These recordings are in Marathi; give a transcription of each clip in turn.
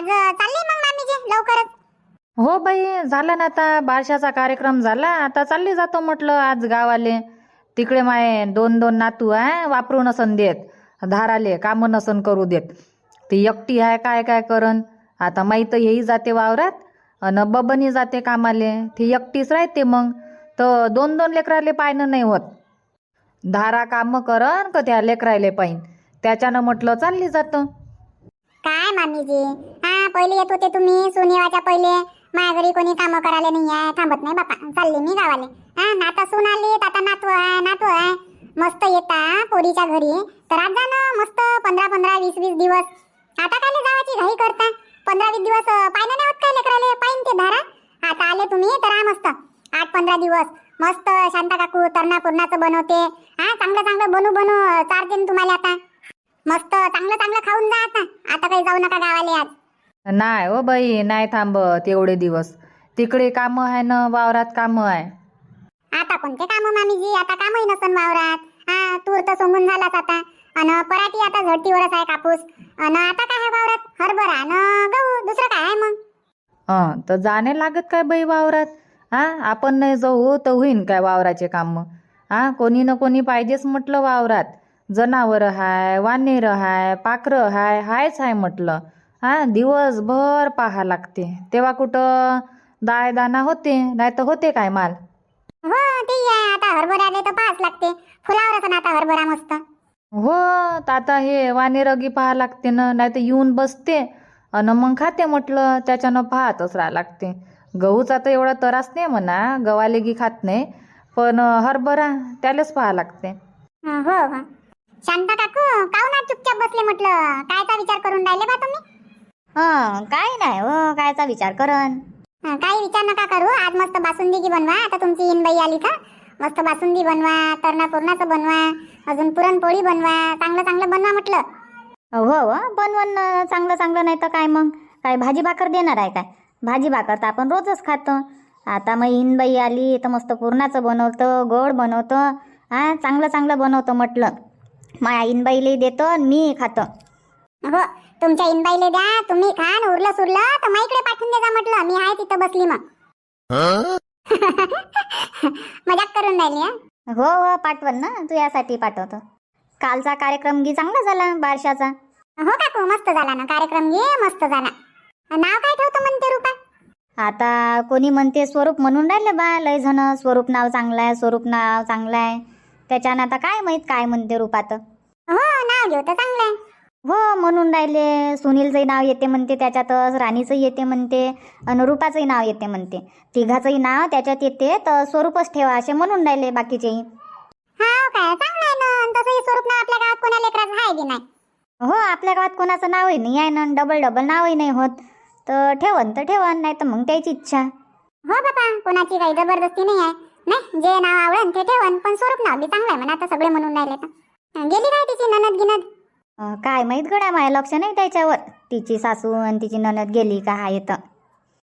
आज चालली मग मामीजी लवकरच? हो बाई, झाला ना आता बारशाचा कार्यक्रम झाला. आता चालली जातो म्हटलं आज गावाले. तिकडे माये दोन दोन नातू आहे, वापरू नसन देत, धाराले काम नसन करू देत. ती एकटी आहे, काय काय करन. आता माहीत हेही जाते वावरात अन बबनी जाते कामाले. ती एकटीच राहते मग. तर दोन दोन लेकराले पायनं नाही होत. धारा काम करन का त्या लेकराले पाहिन. त्याच्यानं म्हटलं चालली जातं. काय मामीजी, पहिले येत होते तुम्ही सुनेवाच्या पहिले. माझ्या घरी कोणी काम करायला नाही आहे, थांबत नाही बापा, चालले मी गावाले. आता सून आली, आता नातू आहे. मस्त येता पोरीच्या घरी तर आज जा ना मस्त 15-15, 20-20 दिवस. आता काय जावाची घाई करता? 15-20 दिवस पाहिलं नाही होत काय लेकराले, पाहिन ते धारा. आता आले तुम्ही तर मस्त 8-15 दिवस मस्त शांता काकू तरणा पूर्णाचं बनवते. चांगलं चांगलं बनू चारते तुम्हाला. आता मस्त चांगलं चांगलं खाऊन जा. आता काही जाऊ नका गावाले आज. नाही हो बाई, नाही थांबत एवढे दिवस. तिकडे काम आहे ना, वावरात काम आहे. आता कोणते काम मामीजी? आता कामही नसन वावरात. तूर तर सोंगून झालाच आता. अन पराठी आता झडतीवरच आहे कापूस. अन आता काय आहे वावरात? हरभरा अन गहू, दुसरं काय आहे मग? तर जाणे लागत काय बाई वावरात? आपण नाही जाऊ तर होईन काय वावराचे काम? कोणी ना कोणी पाहिजेच म्हटलं वावरात. जनावर हाय, वानेर हाय, पाखरं हाय, हायच हाय म्हटलं. दिवसभर पाहा लागते. तेव्हा कुठं दाणा होते, नाही तर होते काय माल? हो ते आहे. आता हरभऱ्याले तर पाहाच लागते. फुलावरच ना आता हरभरा मस्त. हो, तर आता हे वानेरगी पाहा लागते ना, नाही तर येऊन बसते अन मग खाते म्हटलं. त्याच्यानं पाहतच राहा लागते. गहूचा तर एवढा त्रास नाही म्हणा, गव्हाले गी खात नाही, पण हरभरा त्यालाच पाहा लागते. हो हो. शांता काकू काहून आज चुपचाप बसले म्हटलं? कायचा विचार करून राहिले बा तुम्ही? काय नाही हो, कायचा विचार करन. काही विचार नका करू. आज मस्त बासुंदी की बनवा. आता तुमची इनबाई आली का? मस्त बासुंदी बनवा, तरणा पूर्णाचं बनवा, अजून पुरणपोळी बनवा. चांगलं चांगलं बनवा म्हटलं. हो बनवून चांगलं चांगलं, नाही तर काय मग? काय भाजी भाकर देणार आहे काय? भाजी भाकर तर आपण रोजच खातो. आता मग इनबाई आली तर मस्त पुरणाचं बनवतं, गोड बनवतं. चांगलं चांगलं बनवतं म्हटलं. माझ्या इनबाईला देतो आणि मी खातो. हो, तुमच्या इनबाईले द्या, तुम्ही खा. उरलं सुरलं तर मग इकडे पाठवून दे जा म्हटलं. मी आहे तिथं बसली मग. मजाक करून राहिली. हो पाठवण ना, तू यासाठी पाठवतो. कालचा कार्यक्रम गी चांगला झाला बारशाचा. हो काकू, मस्त झाला ना कार्यक्रम. घे मस्त झाला. नाव काय ठेवतो म्हणते रूपा? आता कोणी म्हणते स्वरूप म्हणून राहिले बा, लय जण. स्वरूप नाव चांगलं आहे, स्वरूप नाव चांगलं आहे. त्याच्यानं आता काय माहित काय म्हणते रूपात. हो, नाव घेऊ तर चांगलं आहे. हो म्हणून राहिले. सुनीलचंही नाव येते म्हणते त्याच्यातच, राणीचंही येते म्हणते, आणि रूपाचंही नाव येते म्हणते. तिघाचंही नाव त्याच्यात येते, तर स्वरूपच ठेवा असे म्हणून राहिले बाकीचेही. हो काय, चांगलं आहे ना. तसंही स्वरूप नाव आपल्या गावात कोणा लेकराचं आहे की नाही? हो, आपल्या गावात कोणाचं नावही नाही आहे ना, डबल नावही नाही होत. तर ठेवन नाही तर मग त्याची इच्छा. हो बाबा, कोणाची काही जबरदस्ती नाही आहे. नाही, जे नाव आवडन ते ठेवन. पण स्वरूप नाव बी चांगलं आहे म्हणा. आता सगळे म्हणून राहिले तर. गेली काय तिची ननद गिनद? काय माहित गड्या, माझ्या लक्ष नाही त्याच्यावर. तिची सासू आणि तिची ननद गेली का आहे तर.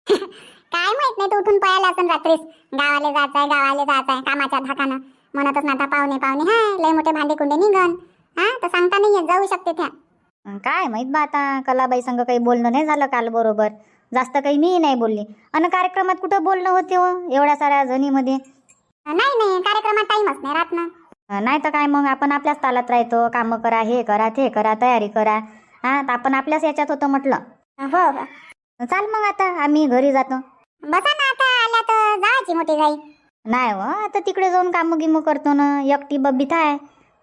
काय माहित नाही, तू उठून पळायला असन रात्रीस. गावाले जायचंय कामाच्या धाकानं. म्हणतच ना आता पाहुणे हाय, लय मोठे भांडे कुंडे निघन. तर सांगता नाही येत, जाऊ शकते त्या. काय माहित बा, आता कलाबाई संग काही बोलणं नाही झालं काल बरोबर. जास्त काही मी नाही बोलली. आणि कार्यक्रमात कुठं बोलणं होते हो एवढ्या साऱ्या जणीमध्ये? नाही, कार्यक्रमात टाइमच नाही राहत ना. नाही तर काय मग, आपण आपल्याच तालात राहतो. कामं करा, हे करा, ते करा, तयारी करा. तर आपण आपल्याच याच्यात होतो म्हटलं. हो. चाल मग आता आम्ही घरी जातो. बसा ना, आता आल्या तर जायची मोठी घाई. नाही हो, आता तिकडे जाऊन कामं गिमं करतो ना. एकटी बबीत आहे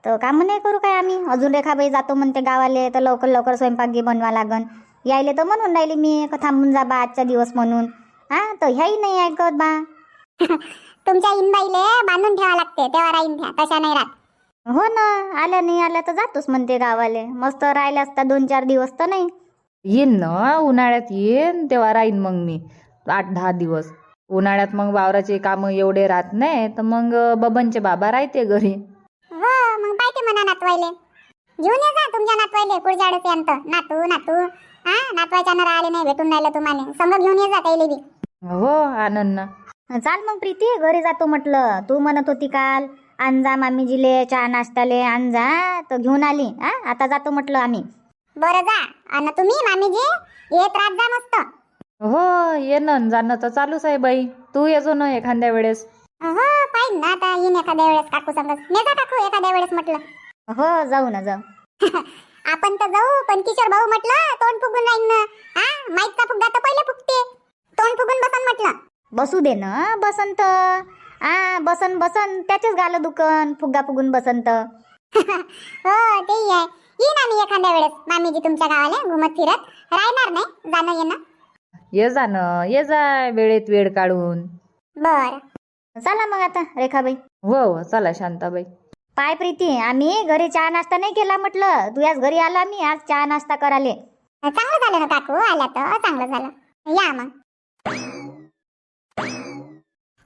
तर कामं नाही करू काय आम्ही? अजून रेखाबाई जातो म्हणते गावाले, तर लवकर स्वयंपाक गी बनवा लागन. यायले तर म्हणून राहिली मी का थांबून जा बा आजचा दिवस म्हणून. तर ह्याही नाही ऐकत बा. तुमच्या इनबाईले बांधून ठेवा लागते, तेव्हा राहीन त्या, तशा नाही राहत. हो ना, आल्या नाही आल्या तर जातोच म्हणते गावाले. मस्त राहिले असता 2-4 दिवस तर नाही. येईन ना, उन्हाळ्यात येईन तेव्हा राहीन मग मी 8-10 दिवस. उन्हाळ्यात मग वावराचे काम एवढे राहत नाही, तर मग बबनचे बाबा राहते घरी. हो, मग पाहिजे म्हणा नातवाईले. घेऊन ये जा तुमच्या नातवाईले पुढच्या आडस नातू. नातवायच्या ना राहिले नाही भेटून राहिलं तुम्हाला. संग घेऊन ये जा त्याला बी. हो, आनंद ना. चाल मग प्रीती, घरी जातो म्हटलं. तू म्हणत होती काल आणजा मामीजीले चहा नाश्ताले आणजा, तर घेऊन आली. आता जातो म्हटलं आम्ही. बरं जा. आणि तुम्ही मामीजी येत रात जा मस्त. हो येणं जाणं तर चालूच आहे बाई. तू येजो ना एखाद्या वेळेस. हो पाहिजे ना आता येईन एखाद्या वेळेस काकू सांगत. नेता काकू एखाद्या वेळेस म्हटलं. हो जाऊ ना जाऊ. आपण तर जाऊ पण किशोर भाऊ म्हटलं तोंड फुगून राहीन ना. हा माईकचा फुगदा तर पहिले फुगते. तोंड फुगून बसन म्हटलं. बसू दे ना बसंत. बसन बसन त्याचेच गालं दुकान फुगा फुगून बसंत. हो तेही आहे. येईन आम्ही एखाद्या वेळेस मामीजी तुमच्या गावाला घुमत फिरत. राहणार नाही जाणं येणं. ये जाणं ये जा वेळेत वेळ काढून. बर चला मग आता रेखाबाई. हो हो चला शांताबाई. पाय प्रीती आम्ही घरी चहा नाश्ता नाही केला म्हटलं. तू याच घरी आला मी आज चहा नाश्ता कराले. चांगलं झालं ना काकू आल्या तर चांगलं झालं. या मग.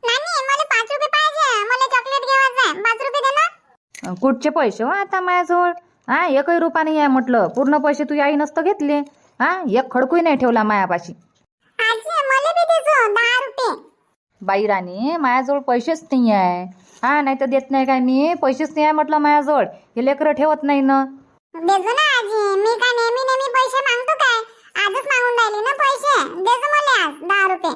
नानी मला 5 रुपये पाहिजे. मला चॉकलेट घ्यायचं आहे. 5 रुपये दे ना. कुठचे पैसे हो आता माझ्याजवळ. एकही रुपया नाही आहे म्हटलं. पूर्ण पैसे तू आई नसतं घेतले. एक खडकूही नाही ठेवला मायापाशी. आजी मला बी देजो 10 रुपये. बाई राणी माझ्याजवळ पैसेच नाही आहे. नाही तर देत नाही काय मी. पैसेच नाही आहे म्हटलं माझ्याजवळ. हे लेकरं ठेवत नाही ना. देजो ना आजी. मी काय नेहमी नेहमी पैसे मागतो काय. आजच मागून राहिली ना पैसे. देजो मला आज 10 रुपये.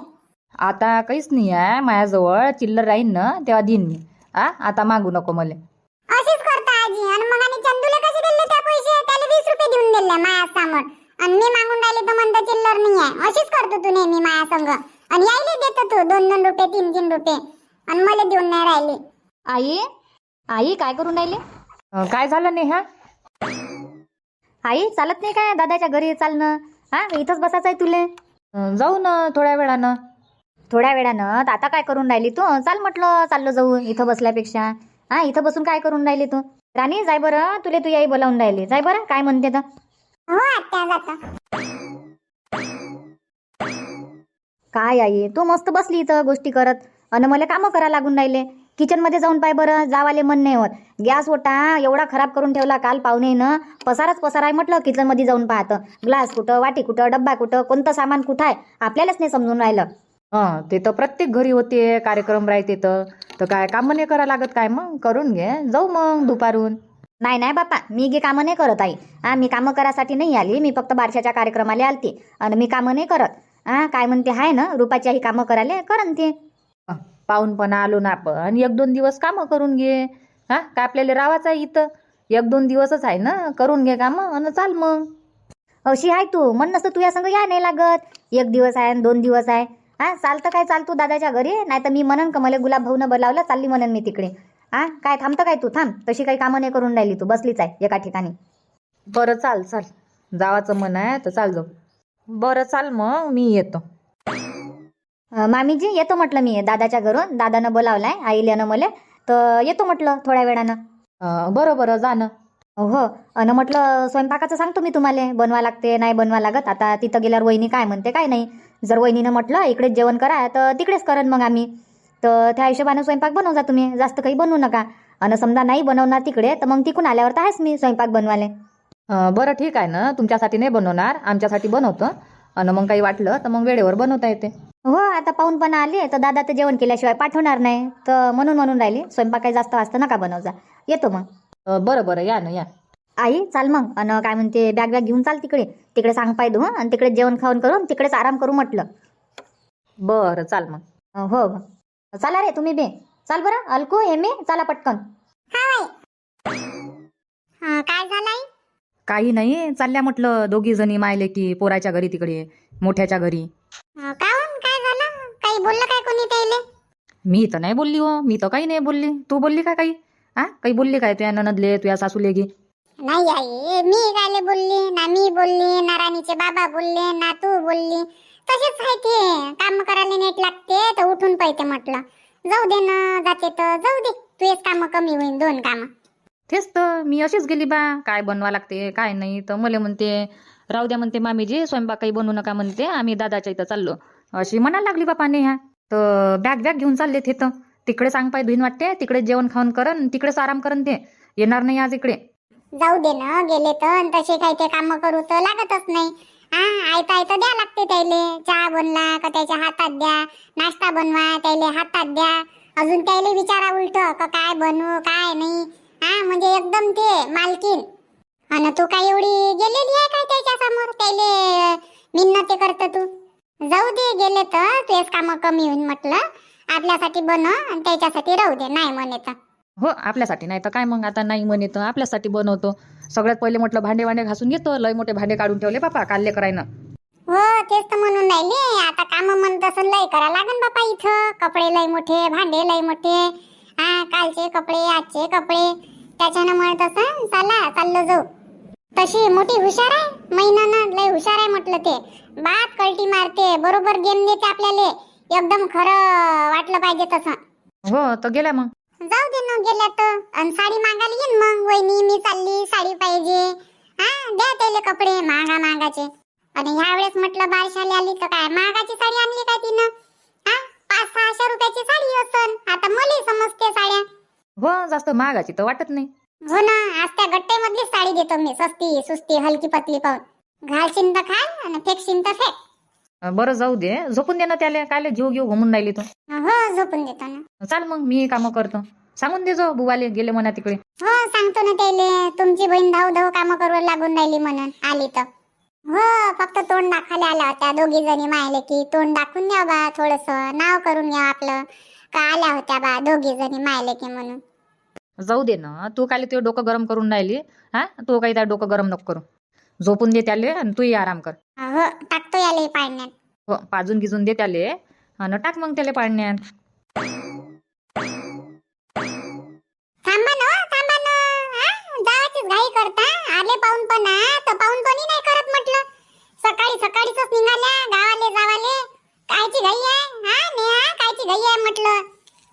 आता काहीच नाही आहे माझ्याजवळ. चिल्लर राहीन ना तेव्हा देईन मी. आता मागू नको मला. अशीच करता आजी. आणि मग आणि चंदूला कसे दिले त्या पैसे. त्याला 20 रुपये देऊन दिले माया समोर. आणि मी मागून राहिले तर म्हणतो चिल्लर नाही आहे. अशीच करतो तू नेहमी माया संग. आणि यायला देतो तू 2-2 रुपये 3-3 रुपये. आणि मला देऊन नाही राहिली. आई आई काय करून राहिले. काय झालं नेहा. आई चालत नाही काय दादाच्या घरी चालणं. इथंच बसायचं आहे तुले. जाऊ ना थोड्या वेळानं. थोड्या वेळानं तर आता काय करून राहिली तू. चाल म्हटलं चाललो जाऊ इथं बसल्यापेक्षा. इथं बसून काय करून राहिली तू. राणी जाय बरं तुले तू आई बोलावून राहिली. जाय बरं काय म्हणते तर. हो आत्या जातो. काय आई तू मस्त बसली इथं गोष्टी करत. अन मला कामं करा लागून राहिले. किचन मध्ये जाऊन पाय बरं. जावाले मन नाही होत. गॅस ओटा एवढा खराब करून ठेवला काल पाहुणेनं. पसाराच पसारा आहे म्हटलं. किचन मध्ये जाऊन पाहतं. ग्लास कुठं वाटी कुठं डब्बा कुठं कोणतं सामान कुठं आहे आपल्यालाच नाही समजून राहिलं. ते तर प्रत्येक घरी होते. कार्यक्रम राहते तर काय काम नाही करा लागत काय. मग करून घे. जाऊ मग दुपारून. नाही नाही बापा मी गे कामं नाही करत आई. मी कामं करासाठी नाही आली. मी फक्त बारशाच्या कार्यक्रमाला आलती. आणि मी कामं नाही करत. काय म्हणते हाय ना रुपाच्या ही कामं करायला करन ते. पाहून पण आलो ना आपण. 1-2 दिवस कामं करून घे. काय आपल्याला राहायचं आहे इथं. 1-2 दिवसच आहे ना. करून घे कामं आणि चाल मग. अशी आहे तू म्हण नसतं तुझ्या संग या नाही लागत. 1 दिवस आहे आणि 2 दिवस आहे. चालतं काय चाल तू दादाच्या घरी. नाही तर मी म्हणन का मला गुलाब भाऊनं बोलावलं चालली म्हणन मी तिकडे. काय थांबतं काय तू थांब. तशी काही कामं नाही करून राहिली तू बसलीच आहे एका ठिकाणी. बरं चाल चाल. जावाचं मन आहे तर चाल जाऊ. बरं चाल मग मी येतो. मामीजी येतो म्हटलं मी दादाच्या घरून. दादानं बोलावलाय आईल्यानं मला तर येतो म्हटलं थोड्या वेळानं. बरं जा ना. हो अन म्हटलं स्वयंपाकाचं सांगतो मी तुम्हाला. बनवा लागते नाही बनवा लागत. आता तिथं गेल्यावर वहिनी काय म्हणते काय नाही. जर वहिनीनं म्हटलं इकडेच जेवण करा तर तिकडेच करन मग आम्ही. तर त्या हिशोबानं स्वयंपाक बनवू जा तुम्ही. जास्त काही बनवू नका. आणि समजा नाही बनवणार तिकडे तर मग तिकून आल्यावर तर आहेच मी स्वयंपाक बनवाले. बरं ठीक आहे ना. तुमच्यासाठी नाही बनवणार आमच्यासाठी बनवतो. आणि मग काही वाटलं तर मग वेळेवर बनवता येते. हो आता पाहून आले तर दादा तर जेवण केल्याशिवाय पाठवणार नाही. तर म्हणून राहिली स्वयंपाक काही जास्त वाजता नका बनव जा. येतो मग. बरं या ना या. आई चाल मग. आणि काय म्हणते बॅग घेऊन चाल तिकडे. तिकडे सांग पाय धु आणि तिकडे जेवण खाऊन करून तिकडेच आराम करू म्हटलं. बरं चाल मग. हो चला रे तुम्ही बे. चाल बरं अलकू हे मी चला पटकन. काय झालंय. काही नाही. चालल्या म्हटलं दोघी जणी मायले की पोराच्या घरी तिकडे मोठ्याच्या घरी. काय झालं. काही बोललं काय कोणी त्याले. मी तर नाही बोलली हो. मी तर काही नाही बोलली. तू बोलली का काही. काही बोलली काय तुझ्या ननदले तुझ्या सासूले गी. नाही आई मी कायले बोलली ना. मी बोलली ना. राणीचे बाबा बोलले ना. तू बोलली. तसेच आहे ते. काम करायला नेट लागते तर उठून पाहिजे म्हटलं. जाऊ दे ना. जाते तर जाऊ दे. तू एक काम कमी होईल 2 कामं. तेच तर मी अशीच गेली बा. काय बनवा लागते काय नाही तर मला म्हणते राहू द्या म्हणते मामीजी स्वयंपाक काही बनवू नका म्हणते. आम्ही दादाच्या इथं चाललो अशी म्हणायला लागली बापा नेहा. तर बॅग घेऊन चालले तिथं. तिकडे सांग पाय धुईन वाटते. तिकडे जेवण खाऊन करन तिकडेच आराम करन. ते येणार नाही आज इकडे. जाऊ दे ना. गेले तर तसे काही ते काम करू तर लागतच नाही. आयता द्या लागते त्याले. चहा बनला का त्याच्या हातात द्या. नाश्ता बनवा त्याले हातात द्या. अजून त्याले विचारा उलट का काय बनवू काय नाही. म्हणजे एकदम ते मालकीन. आणि तू काय एवढी गेलेली आहे काय त्याच्या समोर. त्याले मिन्नते करत तू. जाऊ दे, गेले तर तेच काम कमी होईल म्हटलं. आपल्यासाठी बनव आणि त्याच्यासाठी राहू दे, नाही म्हणे तर. हो, आपल्यासाठी नाही तर काय मग, आता नाही म्हणे तर आपल्यासाठी बनवतो. सगळ्यात पहिले म्हटलं भांडे घासून घेतो. लय मोठे भांडे काढून ठेवले बापा काल करायनं. हो, तेच तर म्हणून राहिली. आता काम म्हणत असं लय करा लागन बापा इथं. कपडे लय मोठे, भांडे लय मोठे. हा, कालचे कपडे, आजचे कपडे. त्याच्यानं म्हणत असं चला चाललो जाऊ. तशी मोठी हुशार आहे महिनानं, लय हुशार आहे म्हटलं ते. बात कल्टी मारते, बरोबर गेम देते आपल्याला. एकदम खरं वाटलं पाहिजे तसं. हो तर गेल्या मग. जाऊ दे ना, गेल्या तर. आणि साडी मागायला येईन मग. वहिनी मी चालली, साडी पाहिजे. हा, द्या त्याले कपडे महागाचे. आणि ह्या वेळेस म्हटलं बारशाली आली तर काय महागाची साडी आणली काय तिनं. हा, 500-600 रुपयाची साडी असन. आता मला समजते साड्या. हो, जास्त महागाची तर वाटत नाही. हो ना, आज त्या गट्ट्यामधलीच साडी देतो मी. सस्ती सुस्ती हलकी पतली पाहून. घालशीन तर खाल आणि फेकशीन तर फेक. बरं जाऊ दे, झोपून दे ना त्याला. काय घेऊ घुमून राहिली तू. हो, झोपून देतो ना. चाल मग, मी कामं करतो. सांगून दे जो बुवाले गेले म्हणा तिकडे. हो, सांगतो ना त्याले. तुमची बहीण धाव काम करू लागून राहिली म्हणून आली तर. हो, फक्त तोंड दाखवायला आल्या होत्या दोघी जणी. मायले की तोंड दाखवून द्या बा, थोडस नाव करून घ्या आपलं. का आल्या होत्या बा दोघी जणी मायले की म्हणून. जाऊ दे ना, तू काय ते डोकं गरम करून राहिली. हा, तू काही त्या डोकं गरम नको करू. झोपून दे त्याले आणि तूही आराम कर. हो, टाकतो याले पाण्यात. हो, पाजून गिजून दे त्याले आणि टाक मग त्याले पाण्यात. थांबा ना, थांबा ना. जावाचीच घाई करता. आले पाहून पण तर पाहून कोणी नाही करत म्हटलं. सकाळीच निघाल्या गावाले जावाले. कायची घाई आहे हा नेहा, कायची घाई आहे म्हटलं.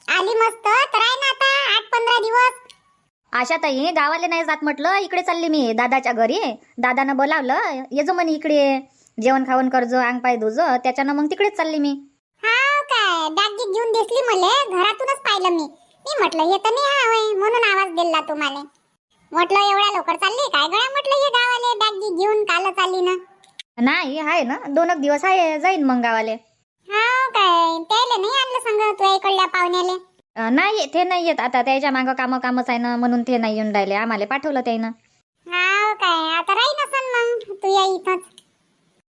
आली मस्त तर आहे ना आता 8-15 दिवस. आशाताई गावाला नाही जात म्हटलं, इकडे चालली मी दादाच्या घरी. दादानं बोलावलं, ये जो म्हणे इकडे जेवण खावण करजो, अंग पाय धुजो. त्याच्यानं मग तिकडेच चालली मी. हाव काय, बॅग घेऊन दिसली मले. घरातूनच पाहिलं मी. मी म्हटलं हे तर नेहा होय, म्हणून आवाज दिला तुम्हाला. म्हटलं एवढ्या लवकर चालली काय गड्या म्हटलं हे गावाले बॅग घेऊन. काल चालली ना. नाही आहे ना, 2 दिवस आहे, जाईन मग गावाले. हाव काय, त्याले नाही आणलं सांग तुझ्या इकडल्या पाहुण्याले. नाही, ते नाही येत आता. त्याच्या मागं कामच आहे ना, म्हणून ते नाही येऊन राहिले. आम्हाला पाठवलं त्यानं. हाव काय, आता राही नसन मग तू या इथंच.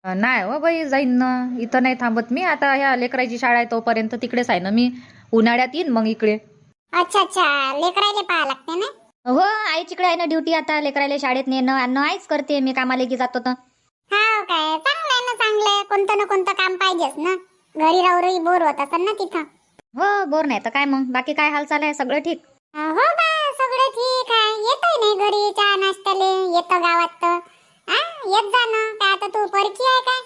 नाही हो बाई, जाईन ना. इथं नाही थांबत मी. आता ह्या लेकराची शाळा आहे तोपर्यंत तिकडेच आहे ना मी. उन्हाळ्यात येईन मग इकडे. अच्छा, लेकरायले पाहा लागते ना. हो, आईच्याकडे आहे ना ड्युटी. आता लेकरायला शाळेत नेणं आणणं आईच करते. मी कामाला की जातो तर. हाव काय, चांगलं आहे ना, चांगलं आहे. कोणतं ना कोणतं काम पाहिजेच ना. घरी राहूही बोर होत असेल ना तिथं. हो, बोर नाही तर काय मग. बाकी काय हालचाल आहे? सगळं ठीक? हो बा, सगळं ठीक आहे. येतोय नाही घरी चहा नाश्त्याले. येतो गावात तर येत जा ना. काय आता तू परकी आहे काय?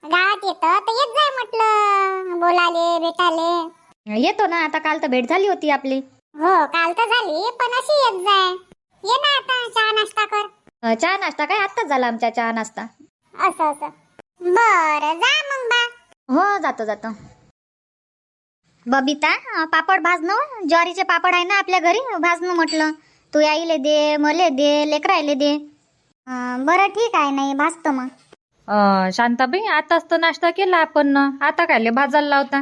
गावात येतं तर येत जाय म्हटलं, बोलाले भेटाले. येतो ना, आता काल तर भेट झाली होती आपली. हो, काल तर झाली, पण अशी येत जाय. ये ना आता चहा नाश्ता कर. चहा नाश्ता काय आत्ताच झाला आमच्या चहा नाश्ता. असं बरं, जा मग बा. हो, जातो. बबिता, पापड भाजणं. ज्वारीचे पापड आहे ना आपल्या घरी, भाजणं म्हटलं. तू यायले दे, मले दे, लेकरायले दे. बरं ठीक आहे, नाही भाजतो मग. शांताबाई, आताच तर नाश्ता केला आपण ना. आता काय भाजायला लावता.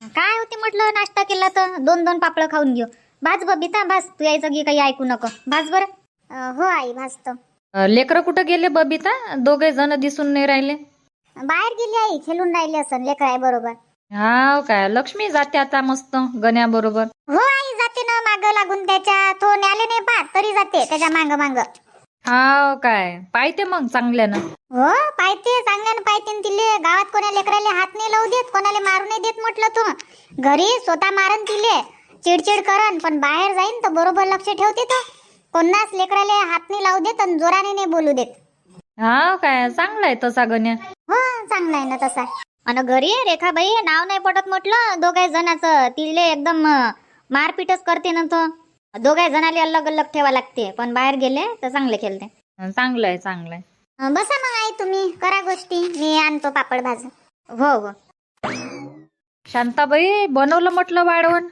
काय होते म्हटलं, नाश्ता केला तर 2 पापड खाऊन घेऊ. भाज बबिता, भाज. तू यायचं की काही ऐकू नको. भाज बरं. हो आई, भाजतो. लेकरं कुठं गेले बबिता? दोघे जण दिसून नाही राहिले. बाहेर गेली आई, खेळून राहिली असं लेकराय बरोबर. हाव काय, लक्ष्मी जाते आता मस्त गण्या बरोबर. हो आई, जाते ना माग लागून त्याच्या. तो न्याले नाही पाहत तरी जाते त्याच्या मांग. हाव काय, पाहिते मग चांगल्यानं. हो, पाहते चांगल्यानं पाहते. तिले गावात कोणा लेकराले हात नाही लावू देत, कोणाला मारू नाही देत म्हटलं. तू घरी स्वतः मारन तिले, चिडचिड करन, पण बाहेर जाईन तर बरोबर लक्ष ठेवते. तो कोणाच लेकराले हात नाही लावू देत आणि जोराने नाही बोलू देत. हाव काय, चांगला आहे तसा गण्या. हो, चांगला आहे ना तसा. आणि घरी रेखाबाई नाव नाही पटत म्हटलं दोघाही जणाचं. तिले एकदम मारपीटच करते ना. तो दोघाही जणाले अलग अलग ठेवा लागते, पण बाहेर गेले तर चांगले खेळते. चांगलं आहे. बसा मग आई, तुम्ही करा गोष्टी, मी आणतो पापड भाजून. हो. शांताबाई, बनवलं म्हटलं वाढवण?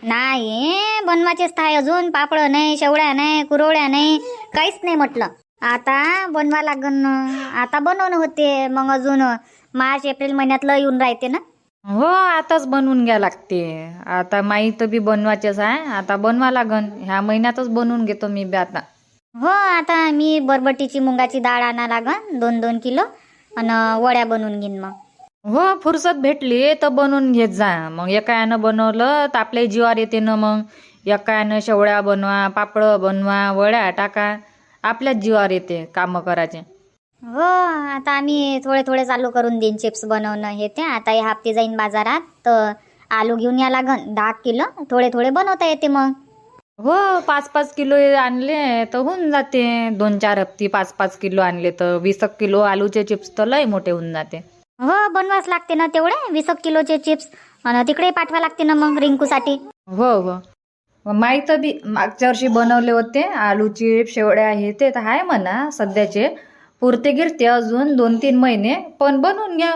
नाही, बनवायचेच आहे अजून. पापड नाही, शेवड्या नाही, कुरवड्या नाही, काहीच नाही म्हटलं. आता बनवा लागन. आता बनवणं होते मग अजून मार्च एप्रिल महिन्यातलं येऊन राहते ना. हो, आताच बनवून घ्या लागते. आता माहीत बी बनवायचेच आहे. आता बनवा लागन. ह्या महिन्यातच बनवून घेतो मी बी आता. हो, आता मी बरबटीची मुंगाची डाळ आणा लागन 2-2 किलो. आणि वड्या बनवून घेईन मग. हो फुरसत भेटली तर बनवून घेत जा. मग एकानं बनवलं तर आपल्या जीवावर येते ना. मग एकानं शेवळ्या बनवा, पापड बनवा, वड्या टाका, आपल्याच जीवावर येते कामं करायचे. हो आता आम्ही थोडे थोडे चालू करून देईन चिप्स बनवणं हे ते. आता या हप्ते जाईन बाजारात तर आलू घेऊन या लागन 10 किलो. थोडे थोडे बनवता येते मग. हो 5-5 किलो आणले तर होऊन जाते. 2-4 हप्ती 5-5 किलो आणले तर 20 किलो आलूचे चिप्स तर लय मोठे होऊन जाते. हो बनवाच लागते ना तेवढे 20 किलोचे चिप्स. आणि तिकडे पाठवा लागते ना मग रिंकूसाठी. हो हो माहीत बी मागच्या वर्षी बनवले होते आलू चिप्स शेवड्या हे ते तर आहे म्हणा सध्याचे. पुरते गिरते अजून 2-3 महिने पण बनवून घ्या.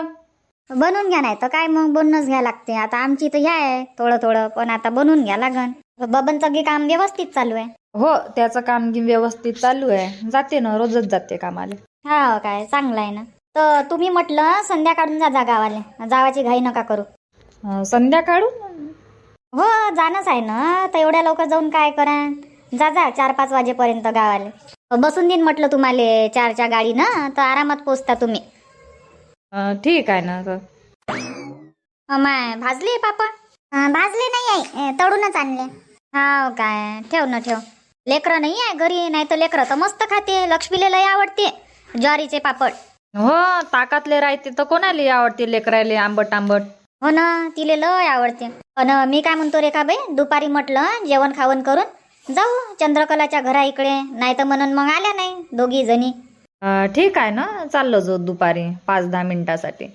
बनवून घ्या नाही तर काय मग बनवूनच घ्या लागते. आता आमची तर ह्या आहे थोडं थोडं पण आता बनवून घ्या लागन. बबनचं गी काम व्यवस्थित चालू आहे. हो त्याचं काम की व्यवस्थित चालू आहे. जाते ना रोजच जाते कामाला. हा काय चांगलं आहे ना. तर तुम्ही म्हटलं संध्याकाळून जा गावाले. जावाची घाई नका करू. संध्याकाळून हो जाणंच आहे ना तर एवढ्या लवकर जाऊन काय करा. जा 4-5 वाजेपर्यंत गावाले. बसून देईन म्हटलं तुम्हाला 4च्या गाडीनं तर आरामात पोचता तुम्ही. ठीक आहे ना तर. माय भाजले पापड? भाजले नाही आहे, तळूनच आणले. हा काय ठेव ना ठेव. लेकरं नाही आहे घरी नाही तर लेकरं तर मस्त खाते. लक्ष्मीला लय आवडते ज्वारीचे पापड. हो ताकातले राहते तर कोणाला आवडते लेकराले आंबट आंबट. हो ना तिले लय आवडते. पण मी काय म्हणतो रेखाबाई दुपारी म्हटलं जेवण खावण करून जाऊ चंद्रकलाच्या घरा इकडे. नाही तर म्हणून मग आल्या नाही दोघी जणी. ठीक आहे ना चाललो जो दुपारी 5-10 मिनिटासाठी.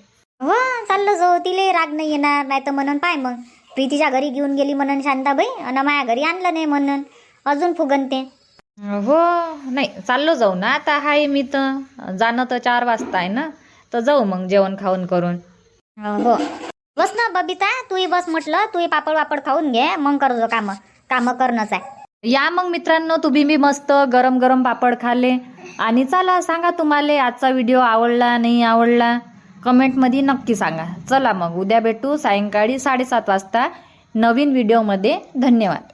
हो चाललं जाऊ. तिले राग नाही येणार. नाही तर म्हणून पाय मग प्रीतीच्या घरी घेऊन गेली म्हणून शांताबाई आणि माझ्या घरी आणलं नाही म्हणून अजून फुगनते. हो नाही चाललो जाऊ ना आता. हाय मी तर जाणं तर 4 वाजता आहे ना तर जाऊ मग जेवण खाऊन करून. हो बस ना बबिता तूही बस म्हटलं. तूही पापड वापड खाऊन घे मग करजो कामं करणंच आहे. या मग मित्रांनो तुम्ही बी मस्त गरम गरम पापड खाल्ले. आणि चला सांगा तुम्हाला आजचा व्हिडिओ आवडला नाही आवडला कमेंटमध्ये नक्की सांगा. चला मग उद्या भेटू सायंकाळी 7:30 वाजता नवीन व्हिडिओमध्ये. धन्यवाद.